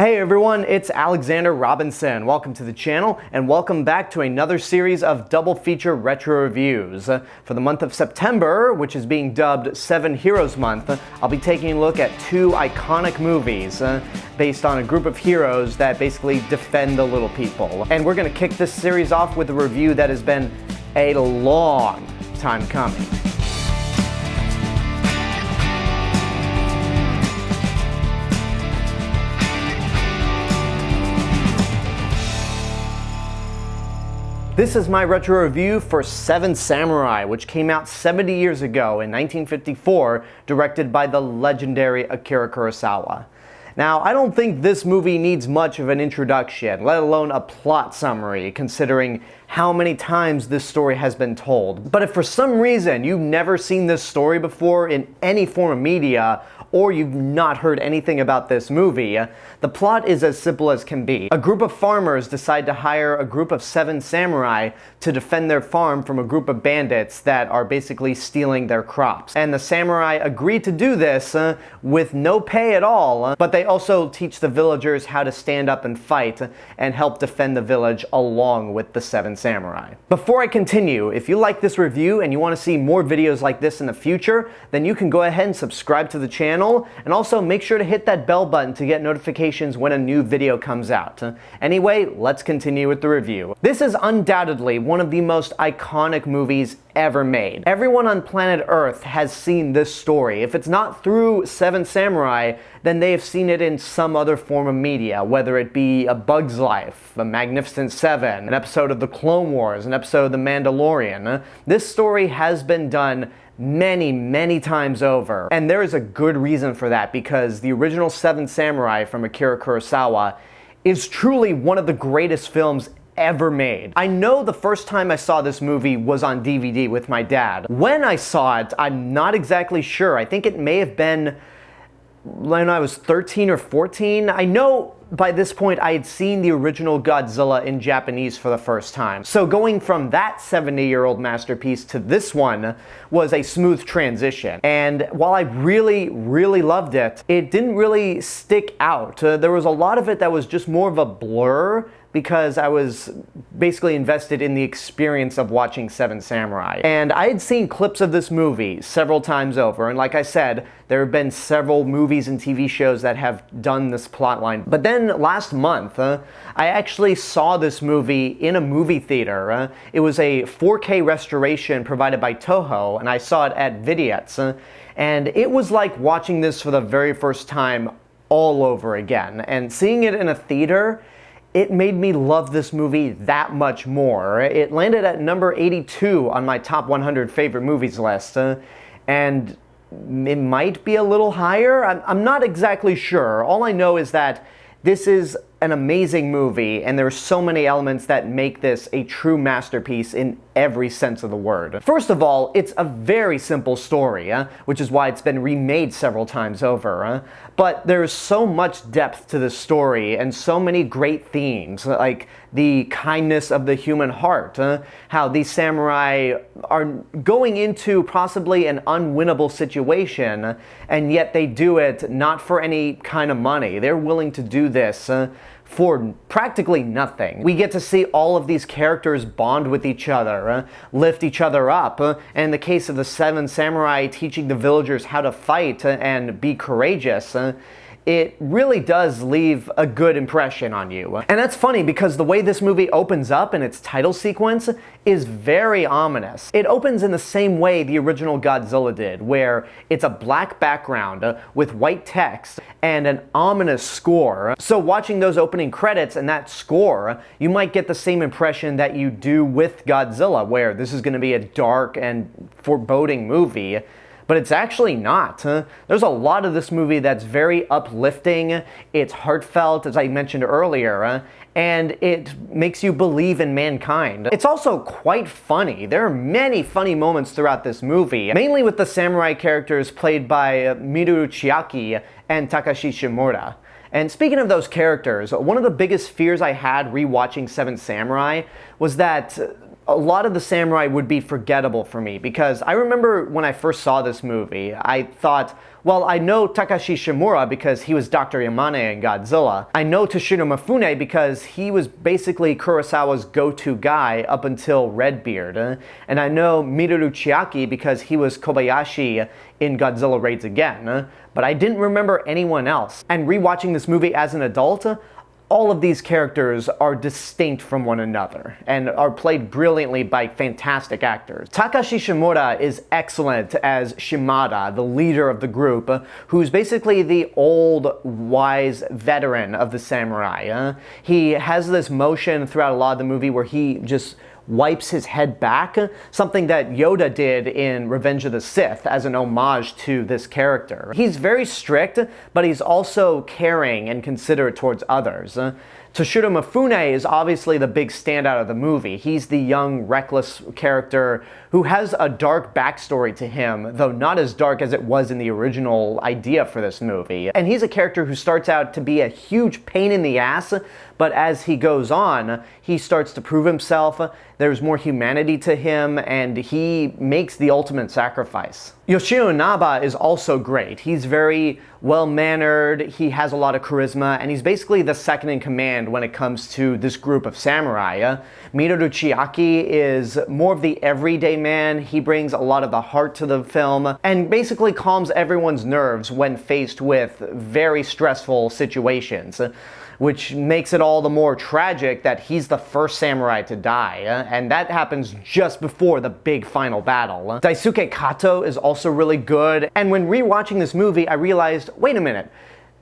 Hey everyone, it's Alexander Robinson. Welcome to the channel and welcome back to another series of double feature retro reviews. For the month of September, which is being dubbed 7 Heroes Month, I'll be taking a look at two iconic movies based on a group of heroes that basically defend the little people. And we're going to kick this series off with a review that has been a long time coming. This is my retro review for Seven Samurai, which came out 70 years ago in 1954, directed by the legendary Akira Kurosawa. Now, I don't think this movie needs much of an introduction, let alone a plot summary, considering how many times this story has been told. But if for some reason you've never seen this story before in any form of media, or you've not heard anything about this movie, the plot is as simple as can be. A group of farmers decide to hire a group of 7 samurai to defend their farm from a group of bandits that are basically stealing their crops. And the samurai agree to do this with no pay at all, but they also teach the villagers how to stand up and fight and help defend the village along with the 7 samurai. Before I continue, if you like this review and you want to see more videos like this in the future, then you can go ahead and subscribe to the channel, and also make sure to hit that bell button to get notifications when a new video comes out. Anyway, let's continue with the review. This is undoubtedly one of the most iconic movies ever made. Everyone on planet Earth has seen this story. If it's not through 7 Samurai, then they have seen it in some other form of media, whether it be A Bug's Life, The Magnificent Seven, an episode of The Clone Wars, an episode of The Mandalorian. This story has been done many times over. And there is a good reason for that, because the original 7 Samurai from Akira Kurosawa is truly one of the greatest films ever made. I know the first time I saw this movie was on DVD with my dad. When I saw it, I'm not exactly sure. I think it may have been when I was 13 or 14. I know by this point I had seen the original Godzilla in Japanese for the first time. So going from that 70-year-old masterpiece to this one was a smooth transition. And while I really loved it, it didn't really stick out. There was a lot of it that was just more of a blur, because I was basically invested in the experience of watching 7 Samurai. And I had seen clips of this movie several times over, and like I said, there have been several movies and TV shows that have done this plotline. But then last month, I actually saw this movie in a movie theater. It was a 4K restoration provided by Toho, and I saw it at Vidiots. And it was like watching this for the very first time all over again. And seeing it in a theater, it made me love this movie that much more. It landed at number 82 on my top 100 favorite movies list, and it might be a little higher. I'm not exactly sure. All I know is that this is an amazing movie, and there are so many elements that make this a true masterpiece in every sense of the word. First of all, it's a very simple story, which is why it's been remade several times over. But there's so much depth to this story and so many great themes, like the kindness of the human heart, how these samurai are going into possibly an unwinnable situation, and yet they do it not for any kind of money. They're willing to do this for practically nothing. We get to see all of these characters bond with each other, lift each other up, and in the case of the 7 Samurai teaching the villagers how to fight and be courageous, it really does leave a good impression on you. And that's funny, because the way this movie opens up in its title sequence is very ominous. It opens in the same way the original Godzilla did, where it's a black background with white text and an ominous score. So watching those opening credits and that score, you might get the same impression that you do with Godzilla, where this is going to be a dark and foreboding movie. But it's actually not. There's a lot of this movie that's very uplifting, it's heartfelt, as I mentioned earlier, and it makes you believe in mankind. It's also quite funny. There are many funny moments throughout this movie, mainly with the samurai characters played by Minoru Chiaki and Takashi Shimura. And speaking of those characters, one of the biggest fears I had rewatching 7 Samurai was that a lot of the samurai would be forgettable for me, because I remember when I first saw this movie, I thought, well, I know Takashi Shimura because he was Dr. Yamane in Godzilla. I know Toshiro Mifune because he was basically Kurosawa's go-to guy up until Redbeard. And I know Minoru Chiaki because he was Kobayashi in Godzilla Raids Again. But I didn't remember anyone else. And rewatching this movie as an adult, all of these characters are distinct from one another and are played brilliantly by fantastic actors. Takashi Shimura is excellent as Shimada, the leader of the group, who's basically the old, wise veteran of the samurai. He has this motion throughout a lot of the movie where he just wipes his head back, something that Yoda did in Revenge of the Sith as an homage to this character. He's very strict, but he's also caring and considerate towards others. Toshiro Mifune is obviously the big standout of the movie. He's the young, reckless character who has a dark backstory to him, though not as dark as it was in the original idea for this movie. And he's a character who starts out to be a huge pain in the ass, but as he goes on, he starts to prove himself. There's more humanity to him, and he makes the ultimate sacrifice. Yoshio Inaba is also great. He's very well-mannered, he has a lot of charisma, and he's basically the second in command when it comes to this group of samurai. Minoru Chiaki is more of the everyday man. He brings a lot of the heart to the film and basically calms everyone's nerves when faced with very stressful situations, which makes it all the more tragic that he's the first samurai to die, and that happens just before the big final battle. Daisuke Katō is also really good, and when rewatching this movie, I realized, wait a minute,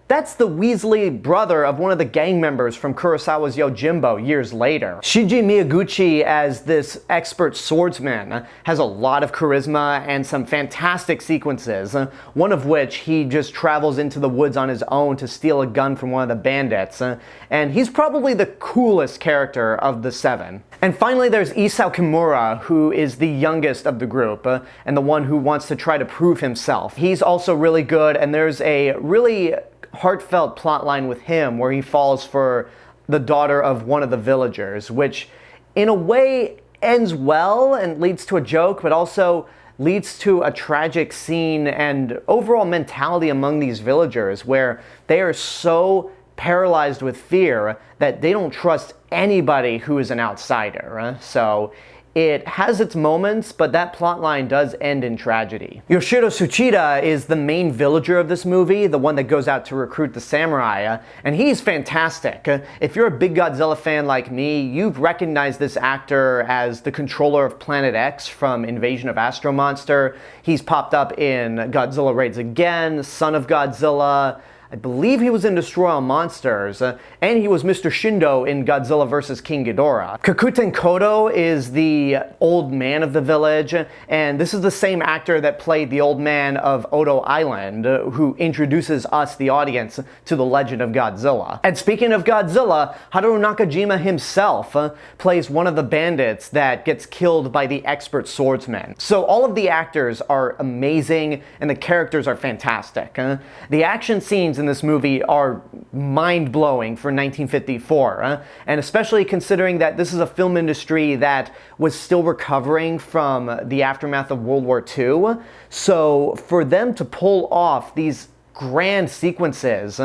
that's the Weasley brother of one of the gang members from Kurosawa's Yojimbo years later. Seiji Miyaguchi as this expert swordsman has a lot of charisma and some fantastic sequences, one of which he just travels into the woods on his own to steal a gun from one of the bandits, and he's probably the coolest character of the seven. And finally there's Isao Kimura, who is the youngest of the group, and the one who wants to try to prove himself. He's also really good, and there's a really heartfelt plotline with him where he falls for the daughter of one of the villagers, which in a way ends well and leads to a joke, but also leads to a tragic scene and overall mentality among these villagers where they are so paralyzed with fear that they don't trust anybody who is an outsider. So it has its moments, but that plotline does end in tragedy. Yoshio Tsuchiya is the main villager of this movie, the one that goes out to recruit the samurai, and he's fantastic. If you're a big Godzilla fan like me, you've recognized this actor as the controller of Planet X from Invasion of Astro Monster. He's popped up in Godzilla Raids Again, Son of Godzilla, I believe he was in Destroy All Monsters, and he was Mr. Shindo in Godzilla vs. King Ghidorah. Kokuten Kōdō is the old man of the village, and this is the same actor that played the old man of Odo Island, who introduces us, the audience, to the legend of Godzilla. And speaking of Godzilla, Haruo Nakajima himself plays one of the bandits that gets killed by the expert swordsman. So all of the actors are amazing, and the characters are fantastic. The action scenes in this movie are mind-blowing for 1954, and especially considering that this is a film industry that was still recovering from the aftermath of World War II. So for them to pull off these grand sequences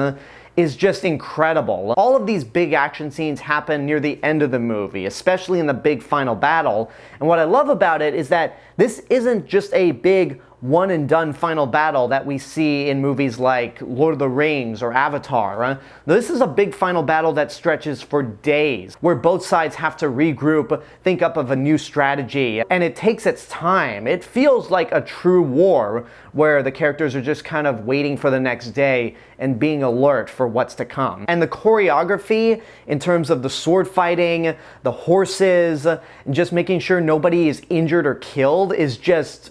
is just incredible. All of these big action scenes happen near the end of the movie, especially in the big final battle. And what I love about it is that this isn't just a big one and done final battle that we see in movies like Lord of the Rings or Avatar. This is a big final battle that stretches for days, where both sides have to regroup, think up of a new strategy, and it takes its time. It feels like a true war, where the characters are just kind of waiting for the next day and being alert for what's to come. And the choreography, in terms of the sword fighting, the horses, and just making sure nobody is injured or killed, is just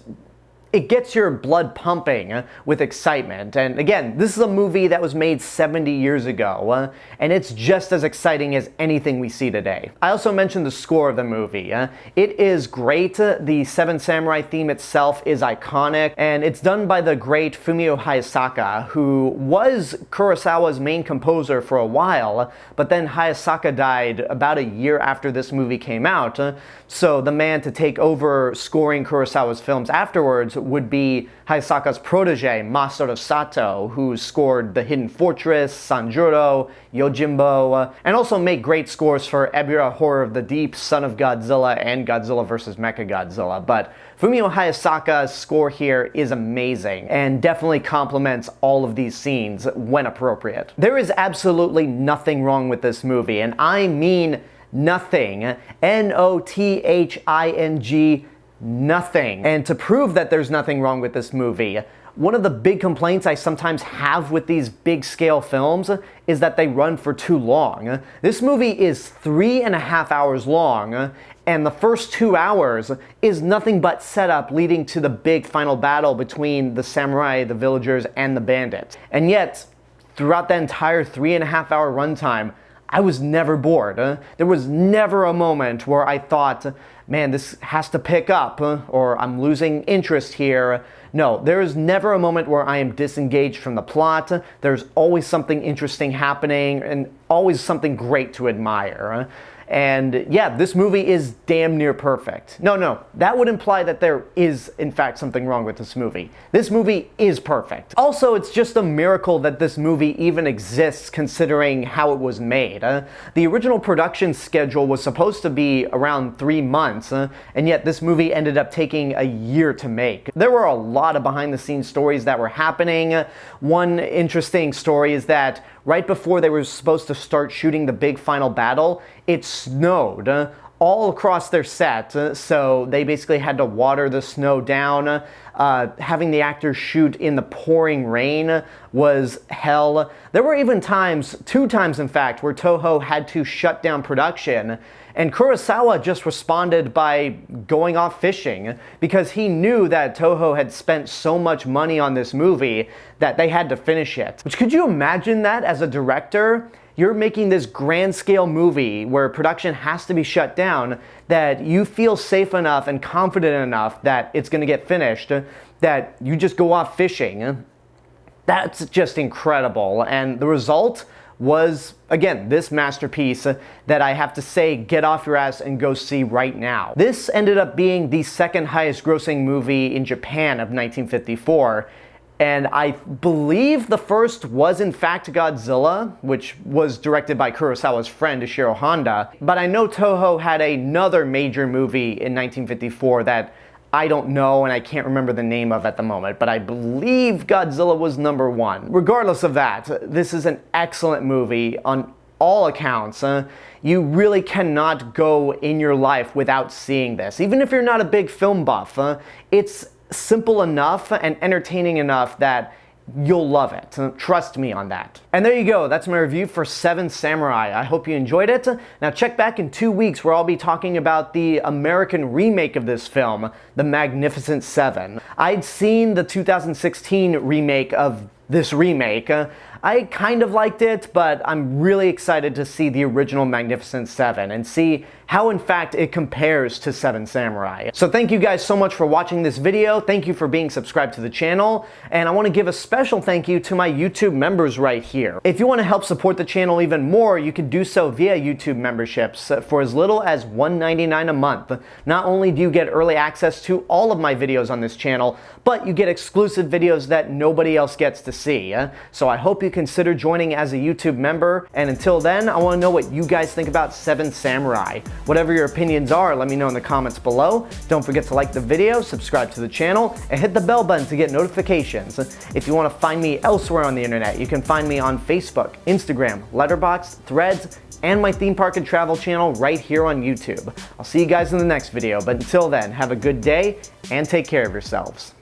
it gets your blood pumping with excitement. And again, this is a movie that was made 70 years ago, and it's just as exciting as anything we see today. I also mentioned the score of the movie. It is great. The Seven Samurai theme itself is iconic, and it's done by the great Fumio Hayasaka, who was Kurosawa's main composer for a while, but then Hayasaka died about a year after this movie came out, so the man to take over scoring Kurosawa's films afterwards would be Hayasaka's protege, Masaru Sato, who scored The Hidden Fortress, Sanjuro, Yojimbo, and also made great scores for Ebirah Horror of the Deep, Son of Godzilla, and Godzilla vs. Mechagodzilla. But Fumio Hayasaka's score here is amazing and definitely complements all of these scenes when appropriate. There is absolutely nothing wrong with this movie, and I mean nothing. N-O-T-H-I-N-G, nothing. And to prove that there's nothing wrong with this movie, one of the big complaints I sometimes have with these big scale films is that they run for too long. This movie is 3.5 hours long, and the first 2 hours is nothing but setup leading to the big final battle between the samurai, the villagers, and the bandits. And yet, throughout the entire 3.5 hour runtime, I was never bored. There was never a moment where I thought, man, this has to pick up, or I'm losing interest here. No, there is never a moment where I am disengaged from the plot. There's always something interesting happening and always something great to admire. And yeah, this movie is damn near perfect. No, that would imply that there is, in fact, something wrong with this movie. This movie is perfect. Also, it's just a miracle that this movie even exists considering how it was made. The original production schedule was supposed to be around 3 months, and yet this movie ended up taking a year to make. There were a lot of behind-the-scenes stories that were happening. One interesting story is that right before they were supposed to start shooting the big final battle, it snowed all across their set, so they basically had to water the snow down. Having the actors shoot in the pouring rain was hell. There were even times, 2 times in fact, where Toho had to shut down production, and Kurosawa just responded by going off fishing because he knew that Toho had spent so much money on this movie that they had to finish it. Which, could you imagine that as a director? You're making this grand scale movie where production has to be shut down, that you feel safe enough and confident enough that it's going to get finished, that you just go off fishing. That's just incredible. And the result was, again, this masterpiece that I have to say, get off your ass and go see right now. This ended up being the second highest grossing movie in Japan of 1954. And I believe the first was in fact Godzilla, which was directed by Kurosawa's friend Ishiro Honda. But I know Toho had another major movie in 1954 that I don't know and I can't remember the name of at the moment, but I believe Godzilla was number 1. Regardless of that, this is an excellent movie on all accounts. You really cannot go in your life without seeing this. Even if you're not a big film buff, it's simple enough and entertaining enough that you'll love it. Trust me on that. And there you go. That's my review for Seven Samurai. I hope you enjoyed it. Now check back in 2 weeks where I'll be talking about the American remake of this film, The Magnificent Seven. I'd seen the 2016 remake of this remake. I kind of liked it, but I'm really excited to see the original Magnificent Seven and see how in fact it compares to Seven Samurai. So thank you guys so much for watching this video. Thank you for being subscribed to the channel, and I want to give a special thank you to my YouTube members right here. If you want to help support the channel even more, you can do so via YouTube memberships for as little as $1.99 a month. Not only do you get early access to all of my videos on this channel, but you get exclusive videos that nobody else gets to see. So I hope you consider joining as a YouTube member, and until then, I want to know what you guys think about Seven Samurai. Whatever your opinions are, let me know in the comments below. Don't forget to like the video, subscribe to the channel, and hit the bell button to get notifications. If you want to find me elsewhere on the internet, you can find me on Facebook, Instagram, Letterboxd, Threads, and my theme park and travel channel right here on YouTube. I'll see you guys in the next video, but until then, have a good day and take care of yourselves.